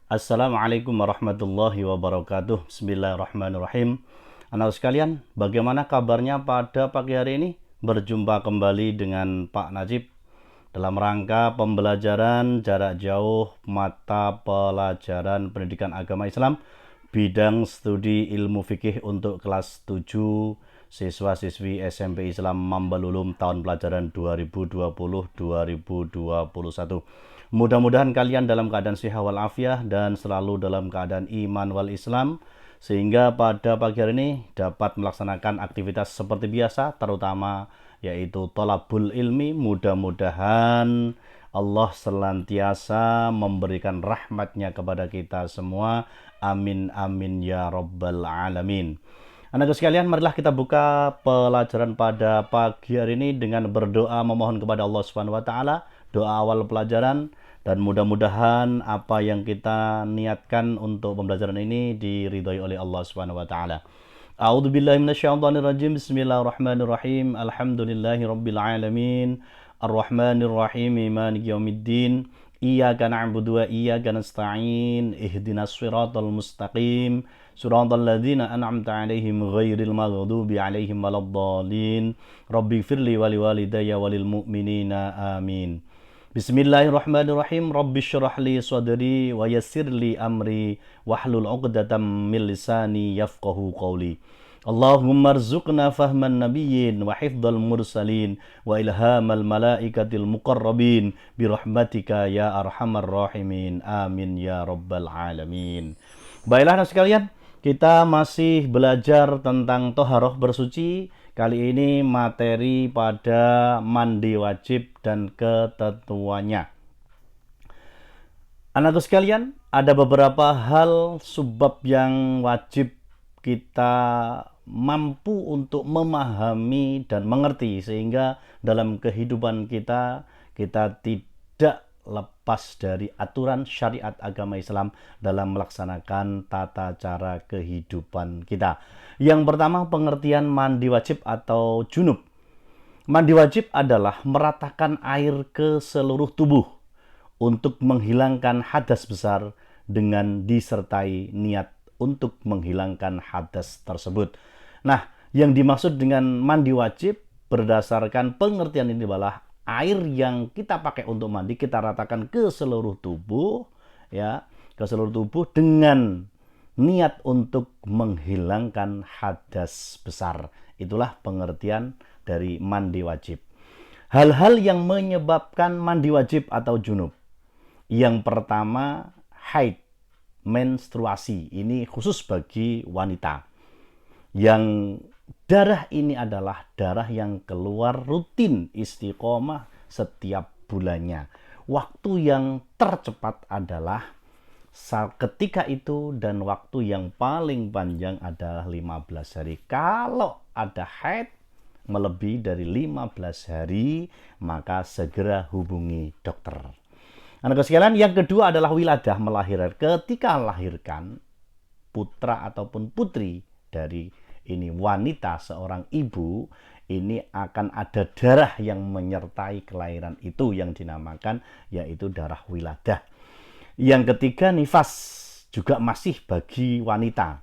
Assalamualaikum warahmatullahi wabarakatuh. Bismillahirrahmanirrahim. Anak sekalian, bagaimana kabarnya pada pagi hari ini? Berjumpa kembali dengan Pak Najib dalam rangka pembelajaran jarak jauh mata pelajaran pendidikan agama Islam bidang studi ilmu fikih untuk kelas 7 siswa-siswi SMP Islam Mambal Ulum tahun pelajaran 2020-2021. Mudah-mudahan kalian dalam keadaan sehat walafiat dan selalu dalam keadaan iman wal Islam, sehingga pada pagi hari ini dapat melaksanakan aktivitas seperti biasa, terutama yaitu tolabul ilmi. Mudah-mudahan Allah senantiasa memberikan rahmatnya kepada kita semua. Amin amin ya rabbal alamin. Anak sekalian, marilah kita buka pelajaran pada pagi hari ini dengan berdoa memohon kepada Allah Subhanahu wa taala, doa awal pelajaran, dan mudah-mudahan apa yang kita niatkan untuk pembelajaran ini diridhai oleh Allah Subhanahu wa taala. A'udzubillahi minasyaitonirrajim. Bismillahirrahmanirrahim. Alhamdulillahirabbil alamin. Arrahmanirrahim. Maliki yaumiddin. Iyyaka na'budu wa iyyaka nasta'in. Ihdinas siratal mustaqim. Siratal ladzina an'amta 'alaihim ghairil maghdubi 'alaihim waladdallin. Rabbighfirli wa liwalidayya walil mu'minina. Amin. Bismillahirrahmanirrahim. Rabbi syrah li sadri wa yassir li amri wahlul 'uqdatam min lisani yafqahu qawli. Allahumma rzuqna fahman nabiyyin wa hifdzal mursalin wa ilhamal malaikatil muqarrabin birahmatika ya arhamar rahimin. Amin ya rabbal alamin. Baiklah anak sekalian, kita masih belajar tentang toharoh bersuci. Kali ini materi pada mandi wajib dan ketentuannya. Anakku sekalian, ada beberapa hal sebab yang wajib kita mampu untuk memahami dan mengerti, sehingga dalam kehidupan kita tidak lepas dari aturan syariat agama Islam dalam melaksanakan tata cara kehidupan kita. Yang pertama, pengertian mandi wajib atau junub. Mandi wajib adalah meratakan air ke seluruh tubuh untuk menghilangkan hadas besar dengan disertai niat untuk menghilangkan hadas tersebut. Nah, yang dimaksud dengan mandi wajib berdasarkan pengertian ini adalah air yang kita pakai untuk mandi kita ratakan ke seluruh tubuh, ya, ke seluruh tubuh dengan niat untuk menghilangkan hadas besar. Itulah pengertian dari mandi wajib. Hal-hal yang menyebabkan mandi wajib atau junub. Yang pertama, haid, menstruasi. Ini khusus bagi wanita. Yang darah ini adalah darah yang keluar rutin istiqomah setiap bulannya. Waktu yang tercepat adalah ketika itu, dan waktu yang paling panjang adalah 15 hari. Kalau ada haid melebihi dari 15 hari, maka segera hubungi dokter. Anak sekalian, yang kedua adalah wiladah, melahirkan. Ketika melahirkan putra ataupun putri dari ini wanita, seorang ibu, ini akan ada darah yang menyertai kelahiran itu yang dinamakan yaitu darah wiladah. Yang ketiga, nifas, juga masih bagi wanita,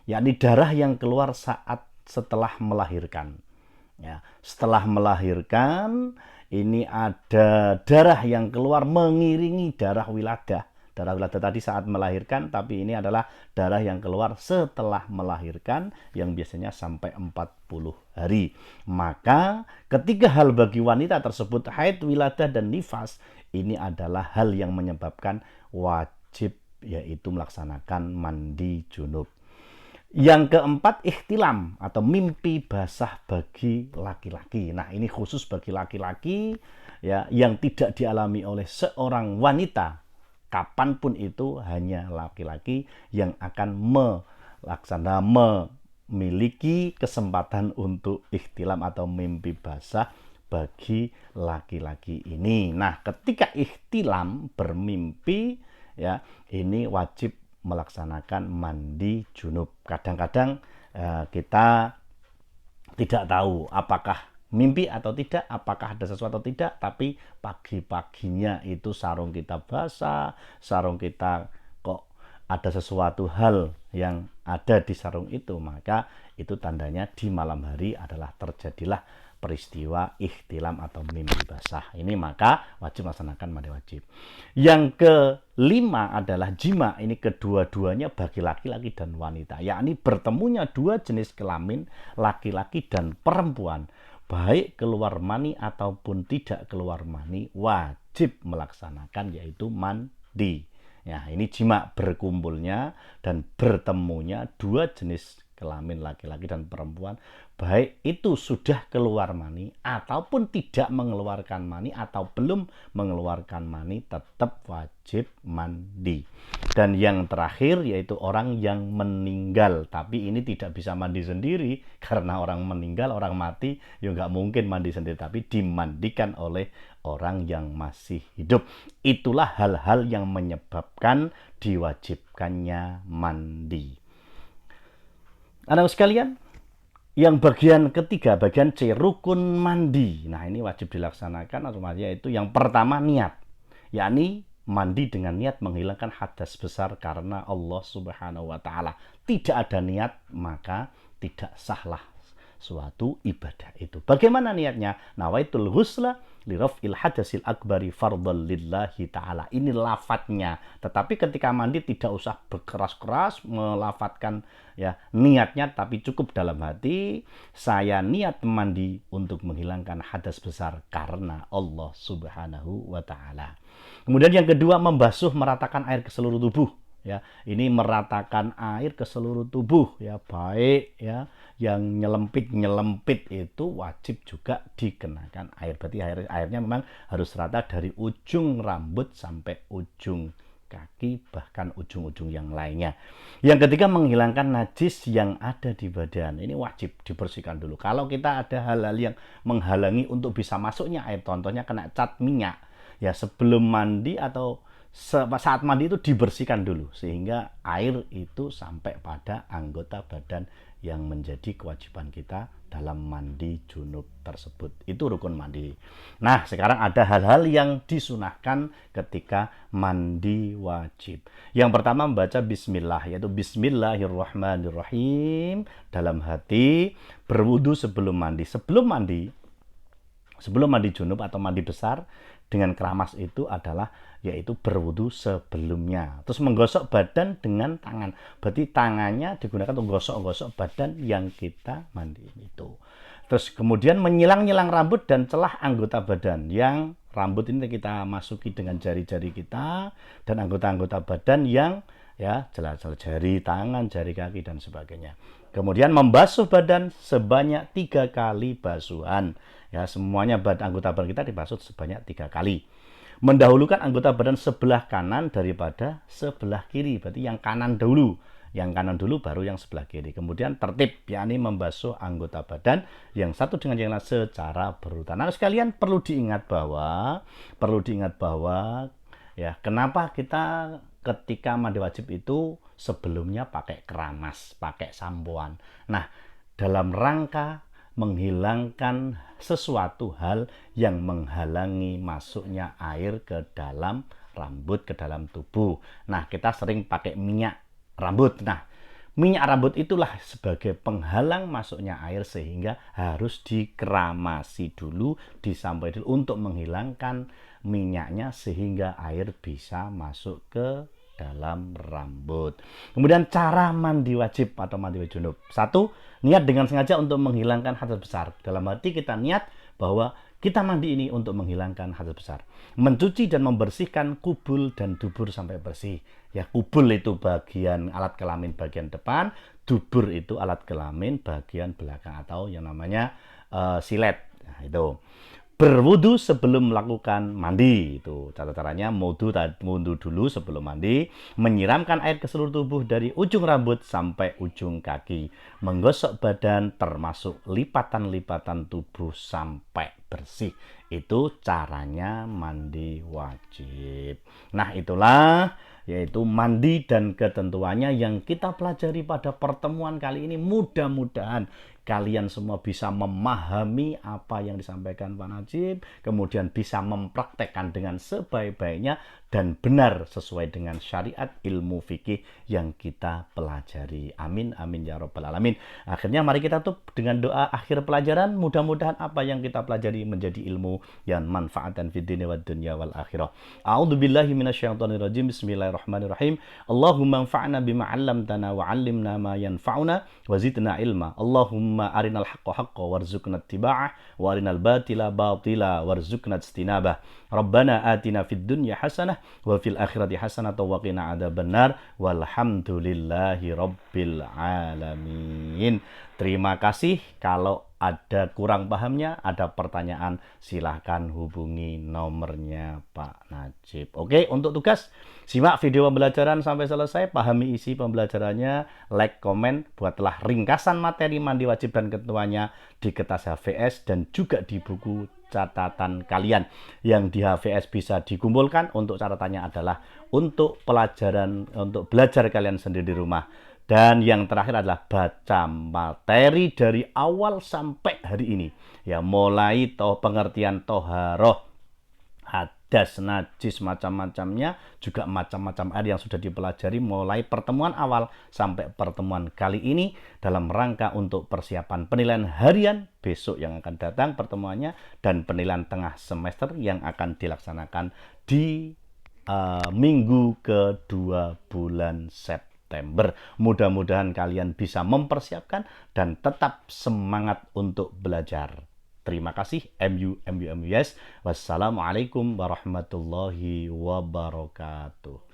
yakni darah yang keluar saat setelah melahirkan. Ya, setelah melahirkan ini ada darah yang keluar mengiringi darah wiladah. Darah wiladah tadi saat melahirkan, tapi ini adalah darah yang keluar setelah melahirkan yang biasanya sampai 40 hari. Maka ketiga hal bagi wanita tersebut, haid, wiladah, dan nifas, ini adalah hal yang menyebabkan wajib, yaitu melaksanakan mandi junub. Yang keempat, ihtilam atau mimpi basah bagi laki-laki. Nah, ini khusus bagi laki-laki, ya, yang tidak dialami oleh seorang wanita. Kapanpun itu hanya laki-laki yang akan memiliki kesempatan untuk ihtilam atau mimpi basah bagi laki-laki ini. Nah, ketika ihtilam, bermimpi, ya, ini wajib melaksanakan mandi junub. Kadang-kadang kita tidak tahu apakah mimpi atau tidak, apakah ada sesuatu atau tidak, tapi pagi-paginya itu sarung kita basah, sarung kita kok ada sesuatu hal yang ada di sarung itu, maka itu tandanya di malam hari adalah terjadilah peristiwa ihtilam atau mimpi basah. Ini maka wajib melaksanakan mandi wajib. Yang kelima adalah jima. Ini kedua-duanya bagi laki-laki dan wanita, yakni bertemunya dua jenis kelamin, laki-laki dan perempuan, baik keluar mani ataupun tidak keluar mani, wajib melaksanakan yaitu mandi. Ya, ini jima, berkumpulnya dan bertemunya dua jenis kelamin laki-laki dan perempuan, baik itu sudah keluar mani ataupun tidak mengeluarkan mani atau belum mengeluarkan mani, tetap wajib mandi. Dan yang terakhir yaitu orang yang meninggal, tapi ini tidak bisa mandi sendiri karena orang meninggal, orang mati ya nggak mungkin mandi sendiri, tapi dimandikan oleh orang yang masih hidup. Itulah hal-hal yang menyebabkan diwajibkannya mandi. Anak sekalian, yang bagian ketiga, bagian C, rukun mandi. Nah, ini wajib dilaksanakan, yaitu yang pertama niat, yakni mandi dengan niat menghilangkan hadas besar karena Allah Subhanahu wa Ta'ala. Tidak ada niat, maka tidak sahlah suatu ibadah itu. Bagaimana niatnya? Nawaitul ghusla liraf'il hadasil akbari fardhan lillahi ta'ala. Ini lafadznya. Tetapi ketika mandi tidak usah berkeras-keras melafatkan ya niatnya, tapi cukup dalam hati, saya niat mandi untuk menghilangkan hadas besar karena Allah Subhanahu wa Ta'ala. Kemudian yang kedua, membasuh meratakan air ke seluruh tubuh. Ya, ini meratakan air ke seluruh tubuh, ya, baik ya yang nyelempit itu wajib juga dikenakan air. Berarti airnya memang harus rata dari ujung rambut sampai ujung kaki, bahkan ujung-ujung yang lainnya. Yang ketiga, menghilangkan najis yang ada di badan. Ini wajib dibersihkan dulu. Kalau kita ada hal-hal yang menghalangi untuk bisa masuknya air, contohnya kena cat minyak, ya sebelum mandi atau saat mandi itu dibersihkan dulu sehingga air itu sampai pada anggota badan yang menjadi kewajiban kita dalam mandi junub tersebut. Itu rukun mandi. Nah, sekarang ada hal-hal yang disunahkan ketika mandi wajib. Yang pertama, membaca bismillah, yaitu bismillahirrahmanirrahim dalam hati, berwudu sebelum mandi. Sebelum mandi junub atau mandi besar dengan keramas itu adalah yaitu berwudu sebelumnya. Terus menggosok badan dengan tangan. Berarti tangannya digunakan untuk gosok-gosok badan yang kita mandi itu. Terus kemudian menyilang-nyilang rambut dan celah anggota badan. Yang rambut ini kita masuki dengan jari-jari kita dan anggota-anggota badan yang ya celah-celah jari tangan, jari kaki dan sebagainya. Kemudian membasuh badan sebanyak 3 kali basuhan. Ya, semuanya anggota badan kita dibasuh sebanyak 3 kali. Mendahulukan anggota badan sebelah kanan daripada sebelah kiri. Berarti yang kanan dulu. Yang kanan dulu baru yang sebelah kiri. Kemudian tertib, yakni membasuh anggota badan yang satu dengan yang lain secara berurutan. Nah, sekalian perlu diingat bahwa ya, kenapa kita ketika mandi wajib itu sebelumnya pakai keramas, pakai sampoan. Nah, dalam rangka menghilangkan sesuatu hal yang menghalangi masuknya air ke dalam rambut, ke dalam tubuh. Nah, kita sering pakai minyak rambut. Nah, minyak rambut itulah sebagai penghalang masuknya air sehingga harus dikeramasi dulu, disampai dulu untuk menghilangkan minyaknya sehingga air bisa masuk ke dalam rambut. Kemudian cara mandi wajib atau mandi wajib junub. 1, niat dengan sengaja untuk menghilangkan hadas besar. Dalam hati kita niat bahwa kita mandi ini untuk menghilangkan hadas besar. Mencuci dan membersihkan kubul dan dubur sampai bersih. Ya, kubul itu bagian alat kelamin bagian depan, dubur itu alat kelamin bagian belakang atau yang namanya silet. Nah, itu. Berwudu sebelum melakukan mandi, itu cara-caranya. Wudu dulu sebelum mandi, menyiramkan air ke seluruh tubuh dari ujung rambut sampai ujung kaki, menggosok badan termasuk lipatan-lipatan tubuh sampai bersih. Itu caranya mandi wajib. Nah, itulah yaitu mandi dan ketentuannya yang kita pelajari pada pertemuan kali ini. Mudah-mudahan kalian semua bisa memahami apa yang disampaikan Pak Najib, kemudian bisa mempraktekkan dengan sebaik-baiknya dan benar sesuai dengan syariat ilmu fikih yang kita pelajari. Amin, amin ya rabbal alamin. Akhirnya mari kita tutup dengan doa akhir pelajaran. Mudah-mudahan apa yang kita pelajari menjadi ilmu yang manfaatan fid dunya wad dunya wal akhirah. A'udzubillahi minasyaitonirrajim. Bismillahirrahmanirrahim. Allahumma anfa'na bima 'allamtana wa 'allimna ma yanfa'una wa zidna ilma. Allahumma arinal haqqa haqqa warzuqna ittiba'ah wa arinal batila batila warzuqna ijtinabah. Rabbana atina fid dunya hasanah wa fil akhirati hasanah wa qina adzabannar. Walhamdulillahi rabbil alamin. Terima kasih. Kalau ada kurang pahamnya, ada pertanyaan, silahkan hubungi nomornya Pak Najib. Oke, untuk tugas, simak video pembelajaran sampai selesai, pahami isi pembelajarannya, like, komen, buatlah ringkasan materi mandi wajib dan ketuanya di kertas HVS dan juga di buku catatan kalian. Yang di HVS bisa dikumpulkan, untuk catatannya adalah untuk pelajaran, untuk belajar kalian sendiri di rumah. Dan yang terakhir adalah baca materi dari awal sampai hari ini. Ya, mulai pengertian toharoh, hadas, najis, macam-macamnya, juga macam-macam air yang sudah dipelajari mulai pertemuan awal sampai pertemuan kali ini dalam rangka untuk persiapan penilaian harian besok yang akan datang pertemuannya dan penilaian tengah semester yang akan dilaksanakan di minggu kedua bulan September. Mudah-mudahan kalian bisa mempersiapkan dan tetap semangat untuk belajar. Terima kasih. MU, MU, MUS. Wassalamualaikum warahmatullahi wabarakatuh.